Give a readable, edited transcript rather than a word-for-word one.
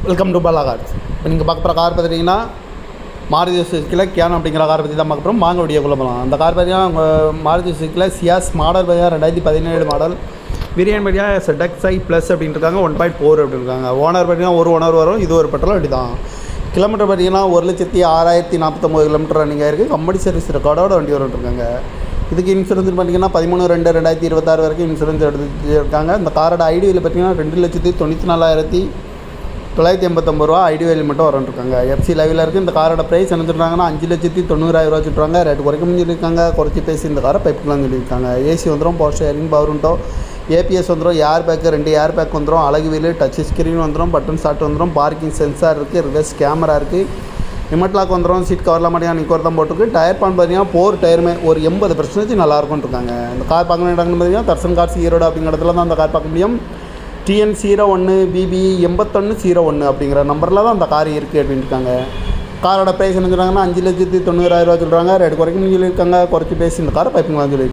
Welcome to Bala cars. இப்போ நீங்கள் பார்க்க போகிற கார் பார்த்துட்டிங்கன்னா மாருதி சுசுக்கியில் கியான் அப்படிங்கிற கார் பற்றி தான் பார்க்க போகிறோம். வாங்க வீடியோக்குள்ளே போகலாம். அந்த கார் பார்த்தீங்கன்னா உங்கள் மாருதி சுசுக்கியில் சியாஸ் மாடல் பார்த்தீங்கன்னா 2017 மாடல். வேரியன்ட் பார்த்தீங்கன்னா ZXi ப்ளஸ் அப்படின்ட்டு இருக்காங்க. 1.4 அப்படின்னு இருக்காங்க. ஓனர் பார்த்தீங்கன்னா ஒரு ஓனர் வரும். இது ஒரு பெட்ரோல் வண்டி தான். கிலோமீட்டர் பார்த்தீங்கன்னா 1,06,049 கிலோமீட்டர் ரன்னிங் ஆயிருக்கு. கம்பெனி சர்வீஸ் ரெக்கார்டோட வண்டி வந்துருக்காங்க. இதுக்கு இன்சூரன்ஸ் பார்த்தீங்கன்னா 13/2/2026 வரைக்கும் இன்சூரன்ஸ் எடுத்துருக்காங்க. இந்த காரோட ஐடியில் பார்த்தீங்கன்னா 2,94,989 ரூபா ஐடி வேல்யூ மட்டும் வரன்ட்ருக்காங்க. எஃப்சி லைவில் இருக்குது. இந்த காரோட ப்ரைஸ் என்ன சொல்கிறாங்கன்னா 5,90,000 ரூபா சொல்கிறாங்க. ரேட் குறைக்கணும்னு சொல்லியிருக்காங்க. குறைச்சி பேசி இந்த காரை பைப்புக்கலாம்னு சொல்லியிருக்காங்க. ஏசி வந்துடும், power sharing, power window, ABS வந்துடும், ஏர் பேக்கு 2 ஏர் பேக் வந்துடும், அழகு வீல், டச் ஸ்க்ரீன் வந்துடும், பட்டன் ஸ்டார்ட் வந்துடும், பார்க்கிங் சென்சார் இருக்குது, ரிவர்ஸ் கேமரா இருக்குது, ரிமோட் லாக் வந்துடும், சீட் கவர்லாம் மாட்டிங்கன்னா நிக்கோர் தான் போட்டிருக்கு. டயர் பான் பார்த்தீங்கன்னா 4 டயருமே ஒரு 80% நல்லாயிருக்கும்னு இருக்காங்க. இந்த கார் பார்க்கணும் இடம்னு பார்த்தீங்கன்னா தர்சன் கார்ஸ் ஈரோடு அப்படிங்கிற இடத்துல தான் அந்த கார் பார்க்க முடியும். TN01BB 8101 அப்படிங்கிற நம்பரில் தான் அந்த கார் இருக்குது அப்படின்னு இருக்காங்க. காரோட ப்ரைஸ் என்ன சொல்கிறாங்கன்னா 5,90,000 ரூபா சொல்கிறாங்க. ரேட் குறைக்கணும்னு சொல்லியிருக்காங்க. குறைச்சி பேசி இந்த காரை பைப்பிங் சொல்லி